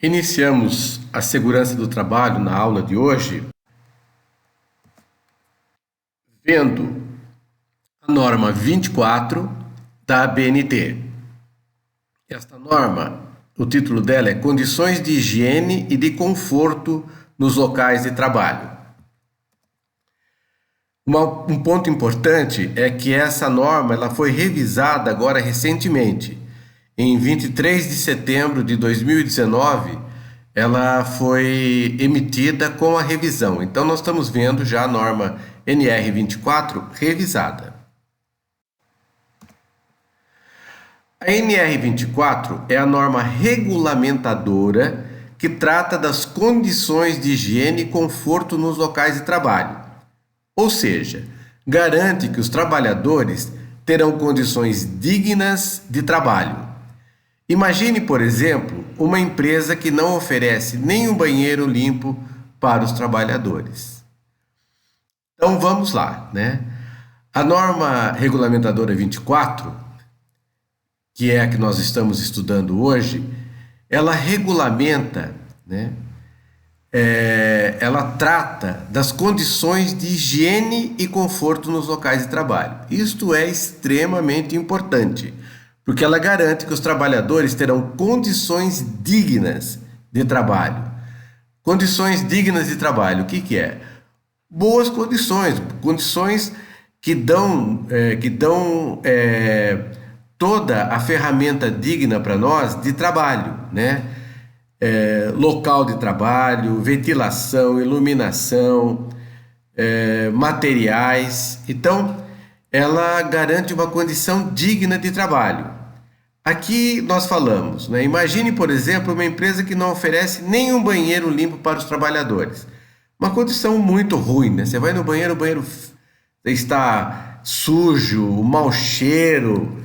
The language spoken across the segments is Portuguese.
Iniciamos a segurança do trabalho na aula de hoje vendo a norma 24 da ABNT. Esta norma, o título dela é Condições de Higiene e de Conforto nos Locais de Trabalho. Um ponto importante é que essa norma ela foi revisada agora recentemente. Em 23 de setembro de 2019, ela foi emitida com a revisão. Então, nós estamos vendo já a norma NR24 revisada. A NR24 é a norma regulamentadora que trata das condições de higiene e conforto nos locais de trabalho. Ou seja, garante que os trabalhadores terão condições dignas de trabalho. Imagine, por exemplo, uma empresa que não oferece nenhum banheiro limpo para os trabalhadores. Então vamos lá, né? A norma regulamentadora 24, que é a que nós estamos estudando hoje, ela regulamenta, né? Ela trata das condições de higiene e conforto nos locais de trabalho. Isto é extremamente importante, porque ela garante que os trabalhadores terão condições dignas de trabalho. Condições dignas de trabalho, o que é? Boas condições, condições que dão toda a ferramenta digna para nós de trabalho, né? Local de trabalho, ventilação, iluminação, materiais. Então, ela garante uma condição digna de trabalho. Aqui nós falamos, né? Imagine, por exemplo, uma empresa que não oferece nenhum banheiro limpo para os trabalhadores. Uma condição muito ruim, né? Você vai no banheiro, o banheiro está sujo, mau cheiro,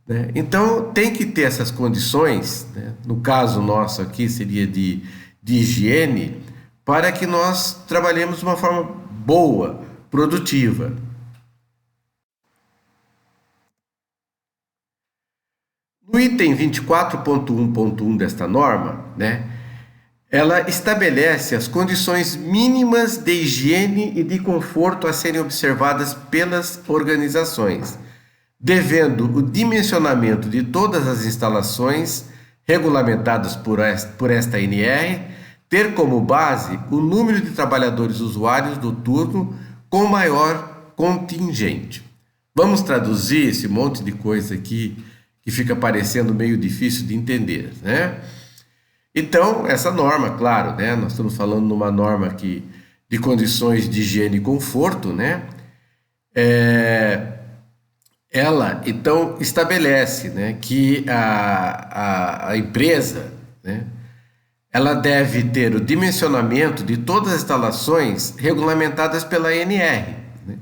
né? Então tem que ter essas condições, né? No caso nosso aqui seria de higiene, para que nós trabalhemos de uma forma boa, produtiva. No item 24.1.1 desta norma, né, ela estabelece as condições mínimas de higiene e de conforto a serem observadas pelas organizações, devendo o dimensionamento de todas as instalações regulamentadas por esta NR ter como base o número de trabalhadores usuários do turno com maior contingente. Vamos traduzir esse monte de coisa aqui que fica parecendo meio difícil de entender, né? Então, essa norma, claro, né? Nós estamos falando numa norma aqui de condições de higiene e conforto, né? Ela, então, estabelece, né, que a empresa, né, ela deve ter o dimensionamento de todas as instalações regulamentadas pela NR, né,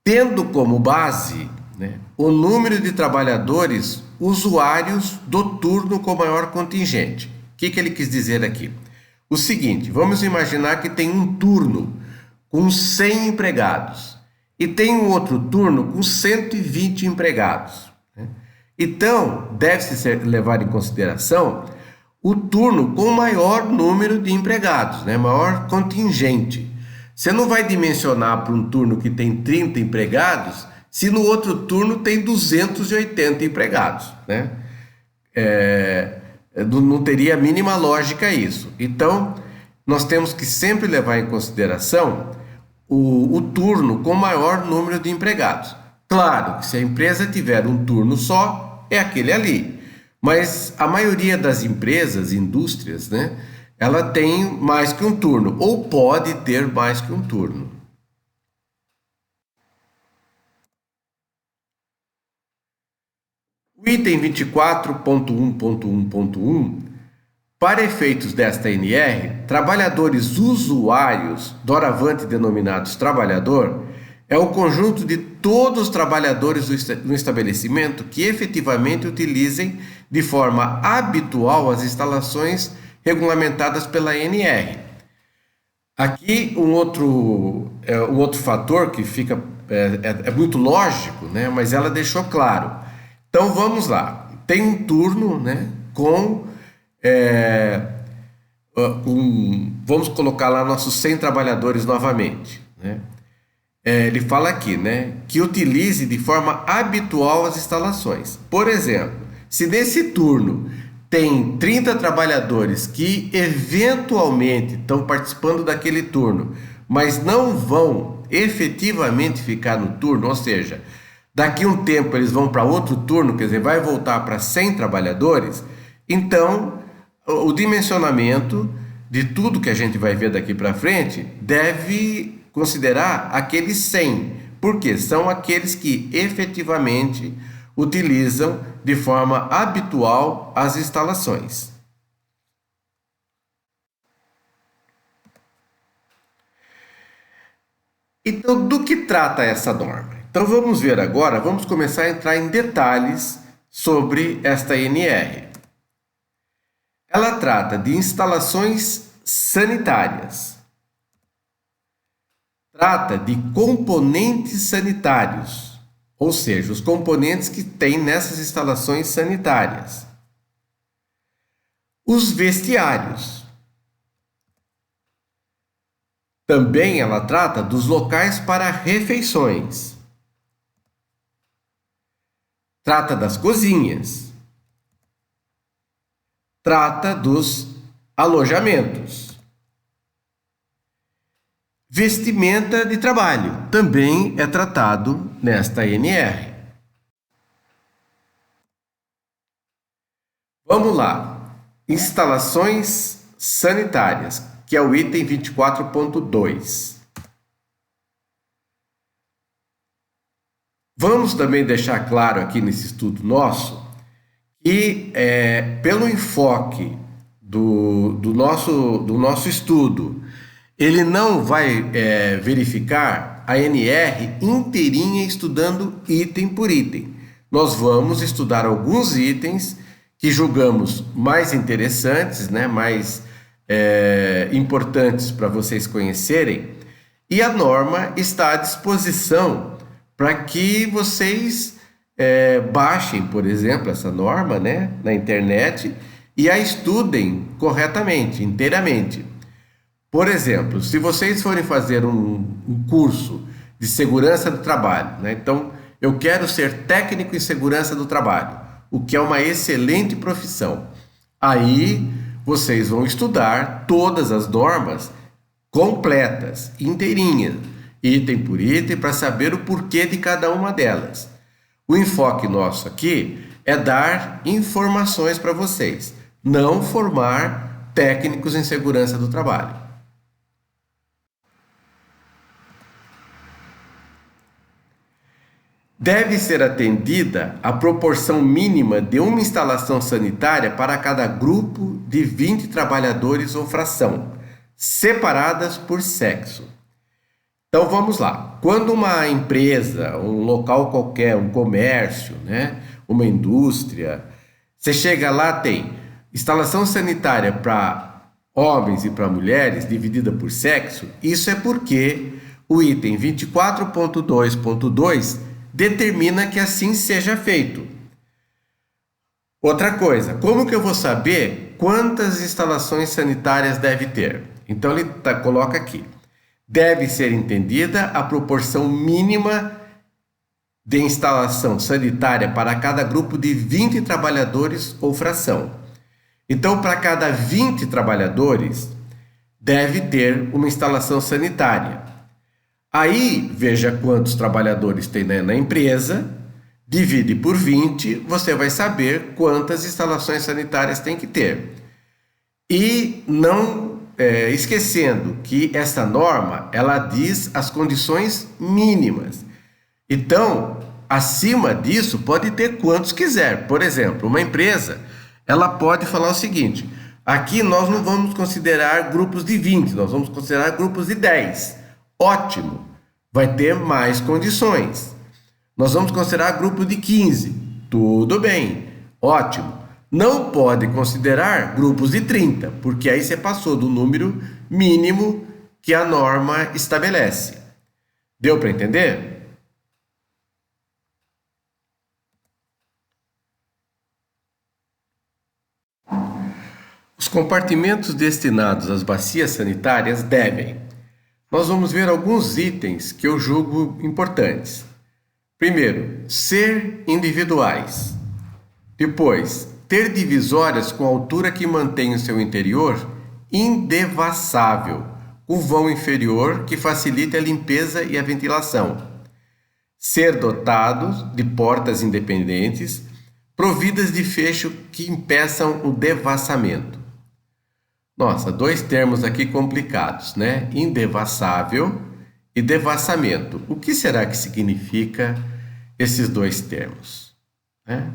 tendo como base, né, o número de trabalhadores usuários do turno com maior contingente. O que ele quis dizer aqui? O seguinte, vamos imaginar que tem um turno com 100 empregados e tem um outro turno com 120 empregados, né? Então, deve-se levar em consideração o turno com maior número de empregados, né? Maior contingente. Você não vai dimensionar para um turno que tem 30 empregados se no outro turno tem 280 empregados, né? Não teria a mínima lógica isso. Então, nós temos que sempre levar em consideração o turno com maior número de empregados. Claro que se a empresa tiver um turno só, é aquele ali. Mas a maioria das empresas, indústrias, né, ela tem mais que um turno, ou pode ter mais que um turno. O item 24.1.1.1, para efeitos desta NR, trabalhadores usuários, doravante denominados trabalhador, é o conjunto de todos os trabalhadores no estabelecimento que efetivamente utilizem de forma habitual as instalações regulamentadas pela NR. Aqui um outro fator que fica muito lógico, né, mas ela deixou claro. Então vamos lá, tem um turno, né, com vamos colocar lá nossos 100 trabalhadores novamente, né? Ele fala aqui, né, que utilize de forma habitual as instalações. Por exemplo, se nesse turno tem 30 trabalhadores que eventualmente estão participando daquele turno, mas não vão efetivamente ficar no turno, ou seja, daqui a um tempo eles vão para outro turno, quer dizer, vai voltar para 100 trabalhadores, então o dimensionamento de tudo que a gente vai ver daqui para frente deve considerar aqueles 100, porque são aqueles que efetivamente utilizam de forma habitual as instalações. Então, do que trata essa norma? Então, vamos ver agora, vamos começar a entrar em detalhes sobre esta NR. Ela trata de instalações sanitárias. Trata de componentes sanitários, ou seja, os componentes que tem nessas instalações sanitárias. Os vestiários. Também ela trata dos locais para refeições. Trata das cozinhas. Trata dos alojamentos. Vestimenta de trabalho também é tratado nesta NR. Vamos lá. Instalações sanitárias, que é o item 24.2. Vamos também deixar claro aqui nesse estudo nosso que, pelo enfoque do nosso estudo, ele não vai verificar a NR inteirinha estudando item por item. Nós vamos estudar alguns itens que julgamos mais interessantes, né, mais importantes para vocês conhecerem, e a norma está à disposição para que vocês baixem, por exemplo, essa norma, né, na internet e a estudem corretamente, inteiramente. Por exemplo, se vocês forem fazer um curso de segurança do trabalho, né? Então, eu quero ser técnico em segurança do trabalho, o que é uma excelente profissão. Aí, vocês vão estudar todas as normas completas, inteirinhas, item por item, para saber o porquê de cada uma delas. O enfoque nosso aqui é dar informações para vocês, não formar técnicos em segurança do trabalho. Deve ser atendida a proporção mínima de uma instalação sanitária para cada grupo de 20 trabalhadores ou fração, separadas por sexo. Então vamos lá. Quando uma empresa, um local qualquer, um comércio, né, uma indústria, você chega lá, tem instalação sanitária para homens e para mulheres, dividida por sexo, isso é porque o item 24.2.2 determina que assim seja feito. Outra coisa, como que eu vou saber quantas instalações sanitárias deve ter? Então ele coloca aqui. Deve ser entendida a proporção mínima de instalação sanitária para cada grupo de 20 trabalhadores ou fração. Então, para cada 20 trabalhadores, deve ter uma instalação sanitária. Aí, veja quantos trabalhadores tem na empresa, divide por 20, você vai saber quantas instalações sanitárias tem que ter. E não esquecendo que essa norma, ela diz as condições mínimas. Então, acima disso, pode ter quantos quiser. Por exemplo, uma empresa, ela pode falar o seguinte: aqui nós não vamos considerar grupos de 20, nós vamos considerar grupos de 10. Ótimo, vai ter mais condições. Nós vamos considerar grupo de 15. Tudo bem, ótimo. Não pode considerar grupos de 30, porque aí você passou do número mínimo que a norma estabelece. Deu para entender? Os Os compartimentos destinados às bacias sanitárias devem. Nós vamos ver alguns itens que eu julgo importantes. Primeiro, ser individuais. Depois, ter divisórias com altura que mantenha o seu interior indevassável, com vão inferior que facilite a limpeza e a ventilação. Ser dotados de portas independentes, providas de fecho que impeçam o devassamento. Nossa, dois termos aqui complicados, né? Indevassável e devassamento. O que será que significa esses dois termos, né?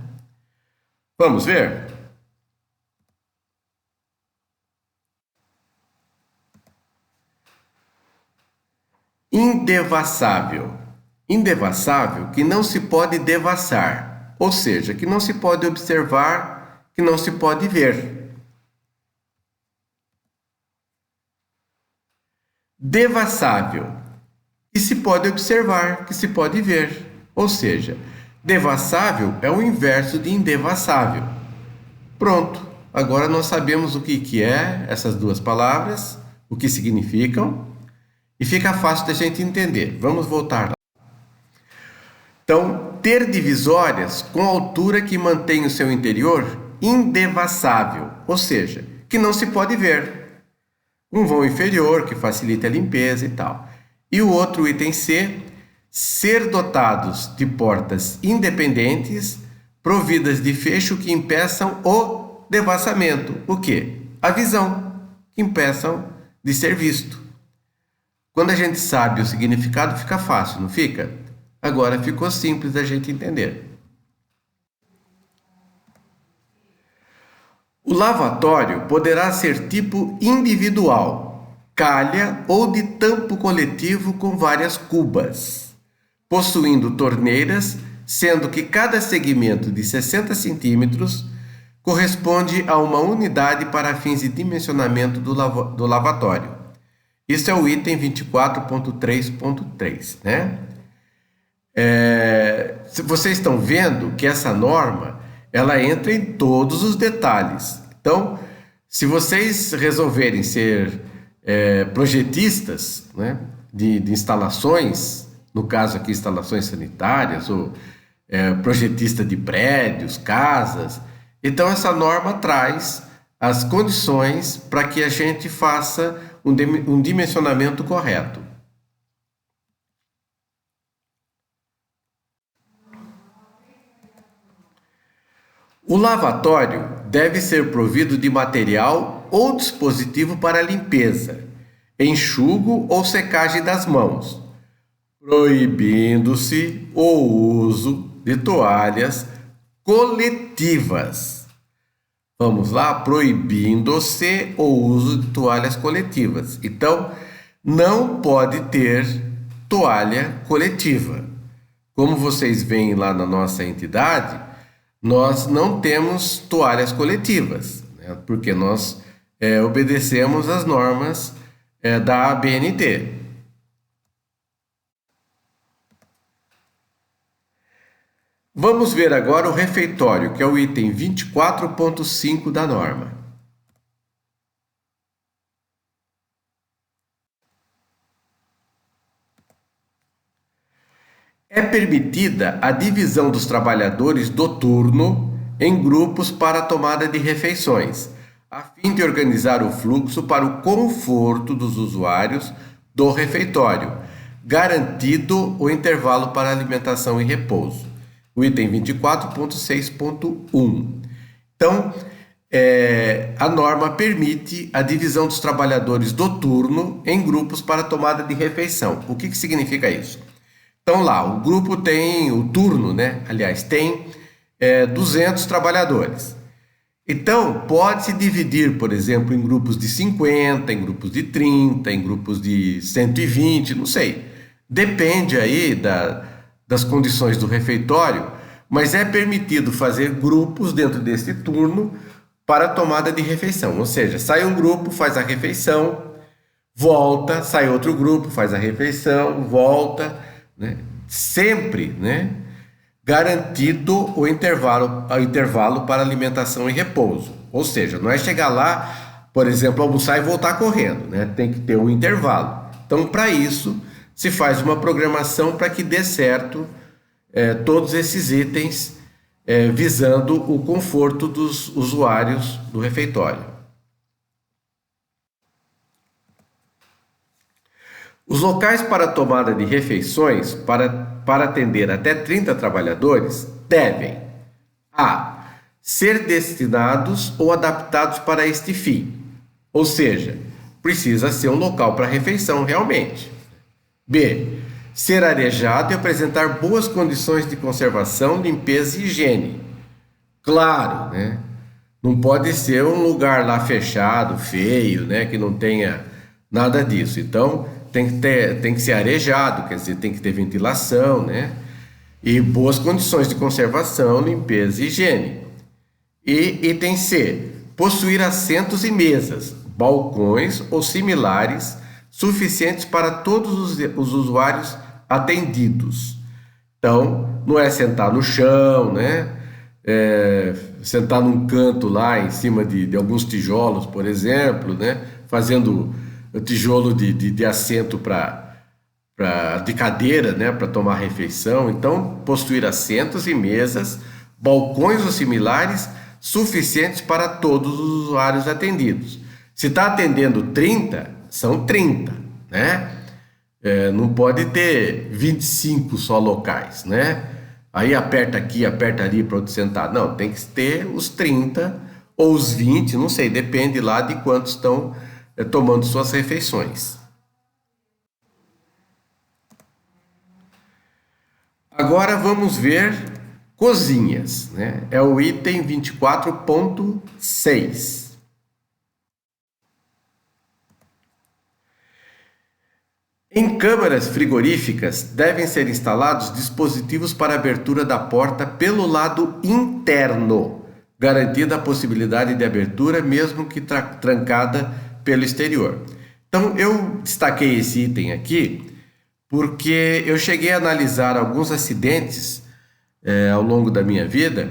Vamos ver? Indevassável. Indevassável que não se pode devassar, ou seja, que não se pode observar, que não se pode ver. Devassável, que se pode observar, que se pode ver, ou seja, devassável é o inverso de indevassável. Pronto, agora nós sabemos o que é essas duas palavras, o que significam, e fica fácil da gente entender. Vamos voltar lá. Então, ter divisórias com altura que mantém o seu interior indevassável, ou seja, que não se pode ver. Um vão inferior que facilita a limpeza e tal. E o outro item C, ser dotados de portas independentes, providas de fecho que impeçam o devassamento. O quê? A visão, que impeçam de ser visto. Quando a gente sabe o significado, fica fácil, não fica? Agora ficou simples da gente entender. O lavatório poderá ser tipo individual, calha ou de tampo coletivo com várias cubas, possuindo torneiras, sendo que cada segmento de 60 centímetros corresponde a uma unidade para fins de dimensionamento do lavatório. Isso é o item 24.3.3, né? Vocês estão vendo que essa norma ela entra em todos os detalhes. Então, se vocês resolverem ser projetistas, né, de instalações, no caso aqui instalações sanitárias, ou projetista de prédios, casas, então essa norma traz as condições para que a gente faça um dimensionamento correto. O lavatório deve ser provido de material ou dispositivo para limpeza, enxugo ou secagem das mãos, proibindo-se o uso de toalhas coletivas. Vamos lá, proibindo-se o uso de toalhas coletivas. Então, não pode ter toalha coletiva. Como vocês veem lá na nossa entidade, nós não temos toalhas coletivas, né? Porque nós obedecemos às normas da ABNT. Vamos ver agora o refeitório, que é o item 24.5 da norma. É permitida a divisão dos trabalhadores do turno em grupos para a tomada de refeições, a fim de organizar o fluxo para o conforto dos usuários do refeitório, garantido o intervalo para alimentação e repouso. O item 24.6.1. Então, a norma permite a divisão dos trabalhadores do turno em grupos para a tomada de refeição. O que significa isso? Então lá, o grupo tem, o turno, né? Aliás, tem 200 trabalhadores. Então, pode-se dividir, por exemplo, em grupos de 50, em grupos de 30, em grupos de 120, não sei. Depende aí das condições do refeitório, mas é permitido fazer grupos dentro desse turno para a tomada de refeição. Ou seja, sai um grupo, faz a refeição, volta, sai outro grupo, faz a refeição, volta, né? Sempre, né, garantido o intervalo para alimentação e repouso. Ou seja, não é chegar lá, por exemplo, almoçar e voltar correndo, né? Tem que ter um intervalo. Então, para isso, se faz uma programação para que dê certo todos esses itens, visando o conforto dos usuários do refeitório. Os locais para tomada de refeições para atender até 30 trabalhadores devem a. Ser destinados ou adaptados para este fim, ou seja, precisa ser um local para refeição realmente. B. Ser arejado e apresentar boas condições de conservação, limpeza e higiene. Claro, né? Não pode ser um lugar lá fechado, feio, né? Que não tenha nada disso. Então, tem que ser arejado, quer dizer, tem que ter ventilação, né? E boas condições de conservação, limpeza e higiene. E item C, possuir assentos e mesas, balcões ou similares suficientes para todos os usuários atendidos. Então, não é sentar no chão, né? Sentar num canto lá em cima de alguns tijolos, por exemplo, né? Fazendo tijolo de assento de cadeira, né? Para tomar refeição. Então, possuir assentos e mesas, balcões ou similares suficientes para todos os usuários atendidos. Se está atendendo 30, são 30, né? Não pode ter 25 só locais, né? Aí aperta aqui, aperta ali para outro sentar. Não, tem que ter os 30 ou os 20, não sei, depende lá de quantos estão tomando suas refeições. Agora vamos ver cozinhas, né? É o item 24.6. Em câmaras frigoríficas devem ser instalados dispositivos para abertura da porta pelo lado interno, garantida a possibilidade de abertura mesmo que trancada pelo exterior. Então eu destaquei esse item aqui porque eu cheguei a analisar alguns acidentes ao longo da minha vida,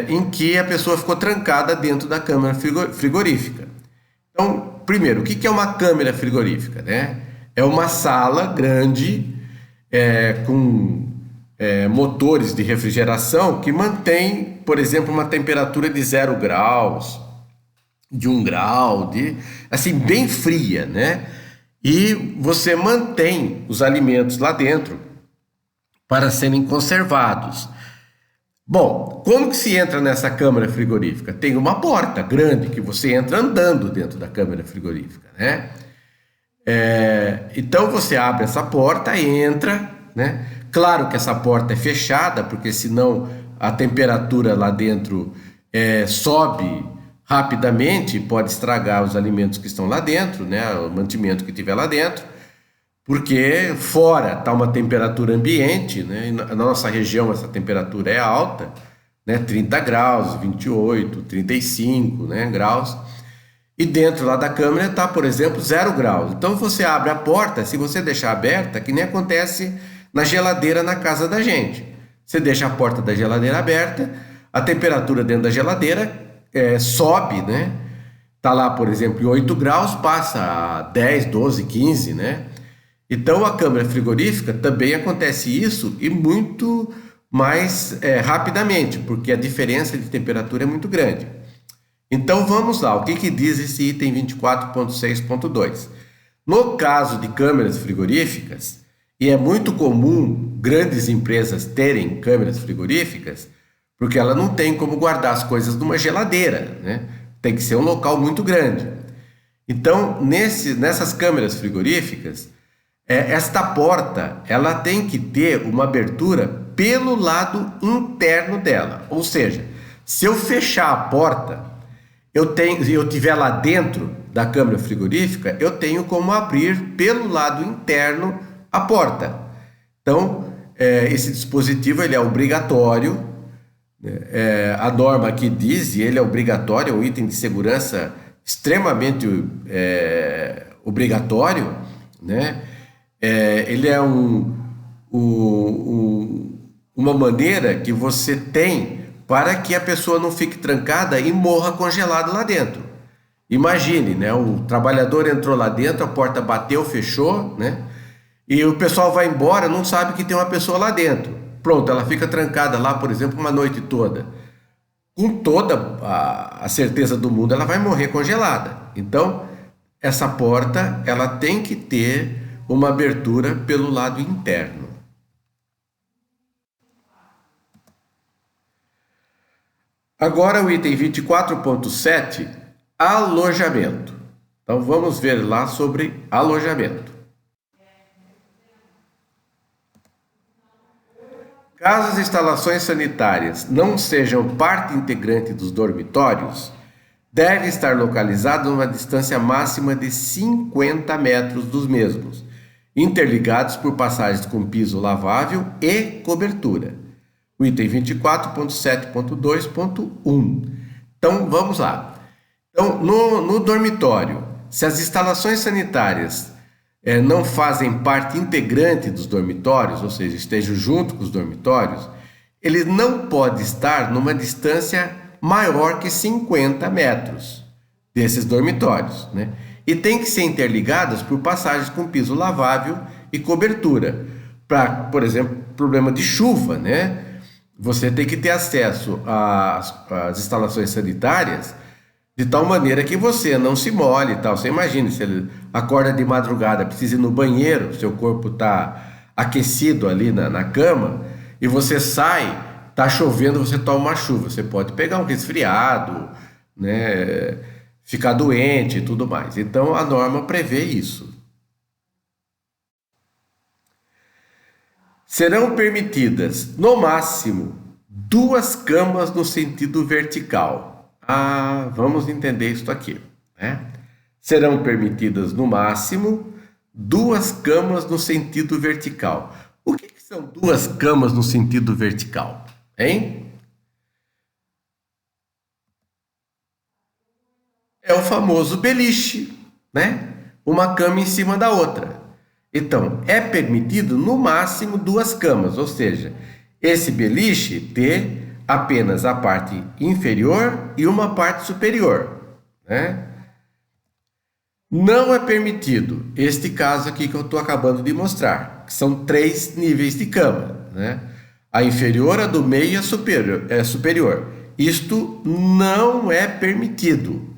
em que a pessoa ficou trancada dentro da câmara frigorífica. Então, primeiro, o que é uma câmara frigorífica, né? É uma sala grande com motores de refrigeração que mantém, por exemplo, uma temperatura de 0 graus, de 1 grau, assim, bem fria, né? E você mantém os alimentos lá dentro para serem conservados. Bom, como que se entra nessa câmara frigorífica? Tem uma porta grande que você entra andando dentro da câmara frigorífica, né? Então você abre essa porta, entra, né? Claro que essa porta é fechada, porque senão a temperatura lá dentro sobe rapidamente, pode estragar os alimentos que estão lá dentro, né? O mantimento que tiver lá dentro. Porque fora está uma temperatura ambiente, né? E na nossa região essa temperatura é alta, né? 30 graus, 28, 35, né, graus. E dentro lá da câmara está, por exemplo, 0 graus. Então você abre a porta, se você deixar aberta, que nem acontece na geladeira na casa da gente. Você deixa a porta da geladeira aberta, a temperatura dentro da geladeira sobe, né? Está lá, por exemplo, em 8 graus, passa a 10, 12, 15, né? Então, a câmara frigorífica também acontece isso e muito mais rapidamente, porque a diferença de temperatura é muito grande. Então, vamos lá. O que diz esse item 24.6.2? No caso de câmeras frigoríficas, e é muito comum grandes empresas terem câmeras frigoríficas, porque ela não tem como guardar as coisas numa geladeira, né? Tem que ser um local muito grande. Então, nessas câmeras frigoríficas, esta porta, ela tem que ter uma abertura pelo lado interno dela. Ou seja, se eu fechar a porta, eu estiver lá dentro da câmara frigorífica, eu tenho como abrir pelo lado interno a porta. Então, esse dispositivo ele é obrigatório. A norma aqui diz, e ele é obrigatório, é um item de segurança extremamente obrigatório, né? Ele é uma maneira que você tem para que a pessoa não fique trancada e morra congelada lá dentro. Imagine, né? O trabalhador entrou lá dentro, a porta bateu, fechou, né? E o pessoal vai embora, não sabe que tem uma pessoa lá dentro. Pronto, ela fica trancada lá, por exemplo, uma noite toda. Com toda a certeza do mundo, ela vai morrer congelada. Então, essa porta, ela tem que ter uma abertura pelo lado interno. Agora o item 24.7, alojamento. Então vamos ver lá sobre alojamento. Caso as instalações sanitárias não sejam parte integrante dos dormitórios, deve estar localizado numa distância máxima de 50 metros dos mesmos, interligados por passagens com piso lavável e cobertura. O item 24.7.2.1. Então, vamos lá. Então, no dormitório, se as instalações sanitárias não fazem parte integrante dos dormitórios, ou seja, estejam junto com os dormitórios, ele não pode estar numa distância maior que 50 metros desses dormitórios, né? E tem que ser interligadas por passagens com piso lavável e cobertura. Para, por exemplo, problema de chuva, né? Você tem que ter acesso às instalações sanitárias de tal maneira que você não se molhe e tal. Você imagina, se ele acorda de madrugada, precisa ir no banheiro, seu corpo está aquecido ali na cama, e você sai, está chovendo, você toma uma chuva. Você pode pegar um resfriado, né, ficar doente e tudo mais. Então a norma prevê isso. Serão permitidas, no máximo, 2 camas no sentido vertical. Vamos entender isso aqui, né? Serão permitidas, no máximo, 2 camas no sentido vertical. O que são 2 camas no sentido vertical, hein? É o famoso beliche, né? Uma cama em cima da outra. Então, é permitido no máximo 2 camas, ou seja, esse beliche ter apenas a parte inferior e uma parte superior, né? Não é permitido este caso aqui que eu estou acabando de mostrar, que são 3 níveis de cama, né? A inferior, a do meio e a superior. Isto não é permitido.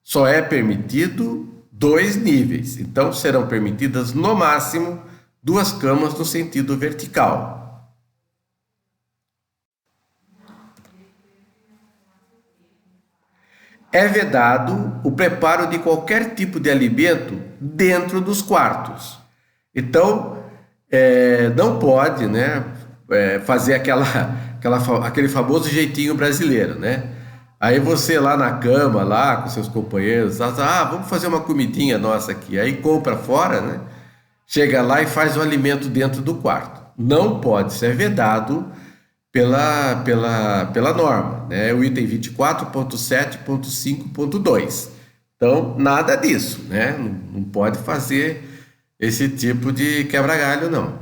Só é permitido 2 níveis. Então, serão permitidas, no máximo, 2 camas no sentido vertical. É vedado o preparo de qualquer tipo de alimento dentro dos quartos. Então, não pode, né, fazer aquele famoso jeitinho brasileiro, né? Aí você lá na cama, lá com seus companheiros, vamos fazer uma comidinha nossa aqui. Aí compra fora, né? Chega lá e faz o alimento dentro do quarto. Não pode ser vedado pela norma, né? O item 24.7.5.2. Então, nada disso, né? Não pode fazer esse tipo de quebra-galho, não.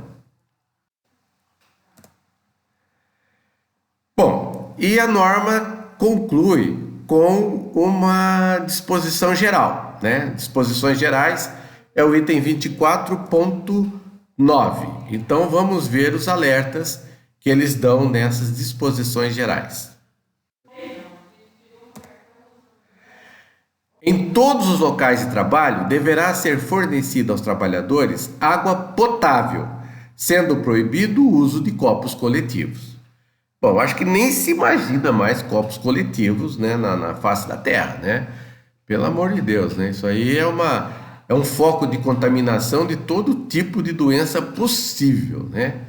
Bom, e a norma conclui com uma disposição geral, né? Disposições gerais é o item 24.9. Então, vamos ver os alertas que eles dão nessas disposições gerais. Em todos os locais de trabalho, deverá ser fornecida aos trabalhadores água potável, sendo proibido o uso de copos coletivos. Bom, acho que nem se imagina mais copos coletivos, né, na face da Terra, né? Pelo amor de Deus, né? Isso aí é um foco de contaminação de todo tipo de doença possível, né?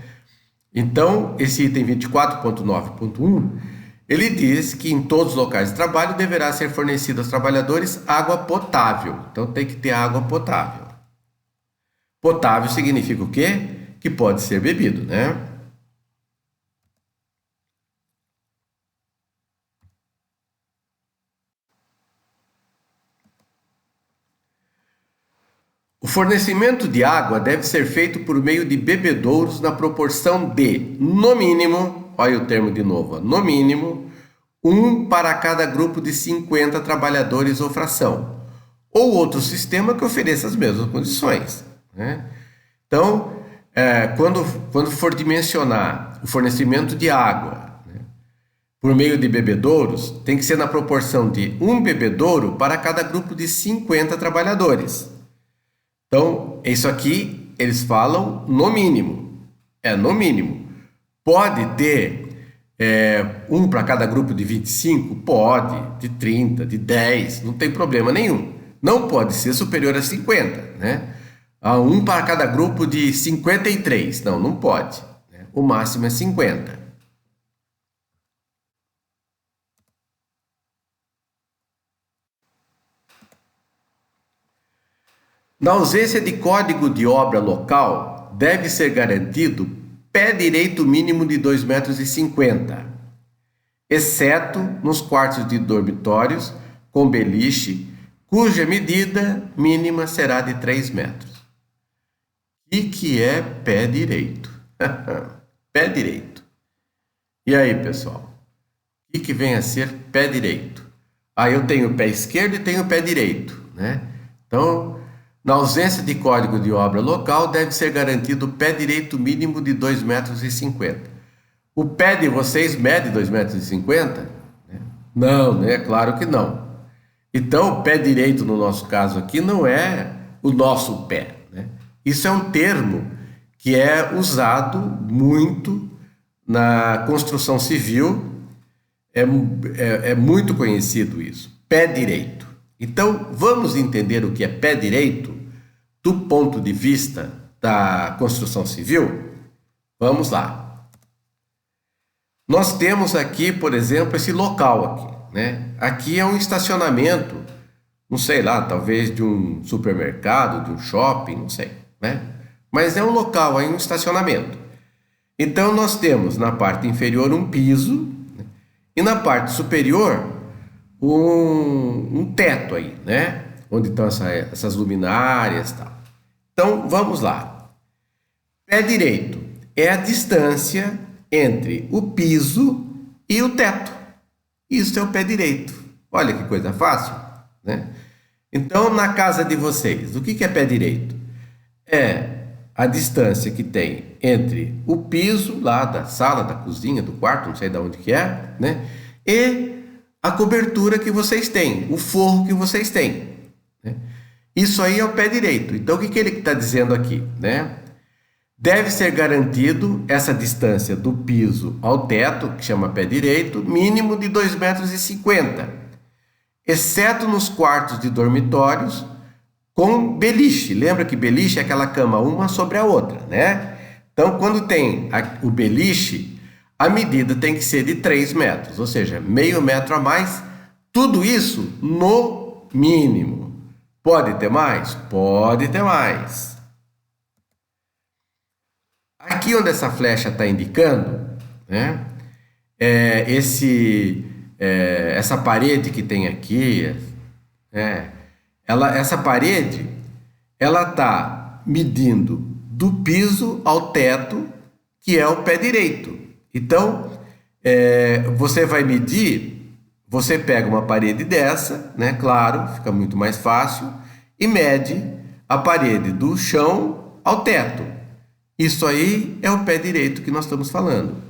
Então, esse item 24.9.1, ele diz que em todos os locais de trabalho deverá ser fornecida aos trabalhadores água potável. Então, tem que ter água potável. Potável significa o quê? Que pode ser bebido, né? O fornecimento de água deve ser feito por meio de bebedouros na proporção de, no mínimo, olha o termo de novo, no mínimo, um para cada grupo de 50 trabalhadores ou fração, ou outro sistema que ofereça as mesmas condições, né? Então, quando for dimensionar o fornecimento de água, né, por meio de bebedouros, tem que ser na proporção de um bebedouro para cada grupo de 50 trabalhadores. Então, isso aqui eles falam no mínimo. No mínimo. Pode ter um para cada grupo de 25? Pode, de 30, de 10, não tem problema nenhum. Não pode ser superior a 50, né? A um para cada grupo de 53. Não pode, né? O máximo é 50. Na ausência de código de obra local, deve ser garantido pé direito mínimo de 2,50 m, exceto nos quartos de dormitórios com beliche, cuja medida mínima será de 3 metros. O que é pé direito? Pé direito. E aí, pessoal? O que vem a ser pé direito? Eu tenho o pé esquerdo e tenho o pé direito, né? Então, na ausência de código de obra local, deve ser garantido o pé direito mínimo de 2,50 m. O pé de vocês mede 2,50 m? Não, né? Claro que não. Então, o pé direito, no nosso caso aqui, não é o nosso pé, né? Isso é um termo que é usado muito na construção civil, é muito conhecido isso, pé direito. Então, vamos entender o que é pé direito do ponto de vista da construção civil? Vamos lá. Nós temos aqui, por exemplo, esse local aqui, né? Aqui é um estacionamento, não sei lá, talvez de um supermercado, de um shopping, não sei, né? Mas é um local, é um estacionamento. Então, nós temos na parte inferior um piso, né? E na parte superior um teto aí, né? Onde estão essas luminárias e tal. Então, vamos lá. Pé direito é a distância entre o piso e o teto. Isso é o pé direito. Olha que coisa fácil, né? Então, na casa de vocês, o que é pé direito? É a distância que tem entre o piso lá da sala, da cozinha, do quarto, não sei de onde que é, né? E a cobertura que vocês têm, o forro que vocês têm, né? Isso aí é o pé direito. Então, o que ele está dizendo aqui, né? Deve ser garantido essa distância do piso ao teto, que chama pé direito, mínimo de 2,50 m, exceto nos quartos de dormitórios com beliche. Lembra que beliche é aquela cama uma sobre a outra, né? Então, quando tem o beliche, a medida tem que ser de 3 metros, ou seja, meio metro a mais. Tudo isso no mínimo. Pode ter mais? Pode ter mais. Aqui onde essa flecha está indicando, né? Essa parede que tem aqui, essa parede, ela está medindo do piso ao teto, que é o pé direito. Então, você vai medir, você pega uma parede dessa, né? Claro, fica muito mais fácil, e mede a parede do chão ao teto. Isso aí é o pé direito que nós estamos falando.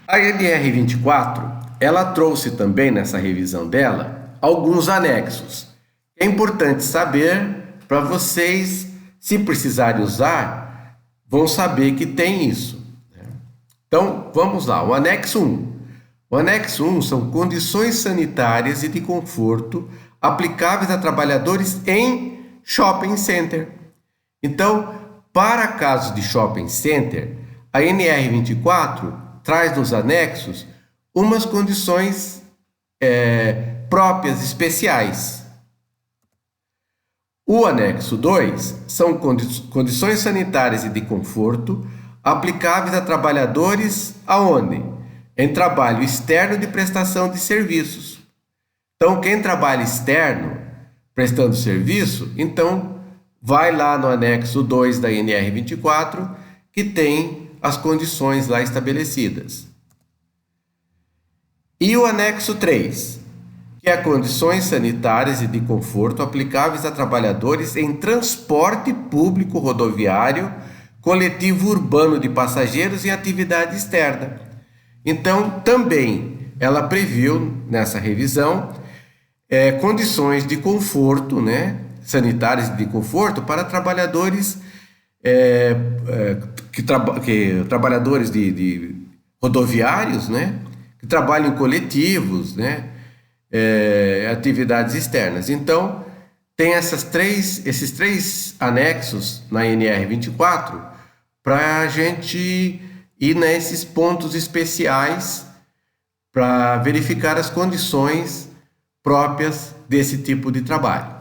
A NR24, ela trouxe também nessa revisão dela alguns anexos. É importante saber para vocês, se precisarem usar, vão saber que tem isso, né? Então, vamos lá. O anexo 1. O anexo 1 são condições sanitárias e de conforto aplicáveis a trabalhadores em shopping center. Então, para casos de shopping center, a NR24 traz nos anexos umas condições próprias, especiais. O anexo 2 são condições sanitárias e de conforto aplicáveis a trabalhadores aonde? Em trabalho externo de prestação de serviços. Então, quem trabalha externo prestando serviço, então vai lá no anexo 2 da NR24, que tem as condições lá estabelecidas. E o anexo 3, que é condições sanitárias e de conforto aplicáveis a trabalhadores em transporte público rodoviário, coletivo urbano de passageiros e atividade externa. Então, também ela previu nessa revisão condições de conforto, né, sanitárias de conforto para trabalhadores trabalhadores de rodoviários, né, que trabalham em coletivos, né, atividades externas. Então, tem esses três anexos na NR 24 para a gente ir nesses pontos especiais para verificar as condições próprias desse tipo de trabalho.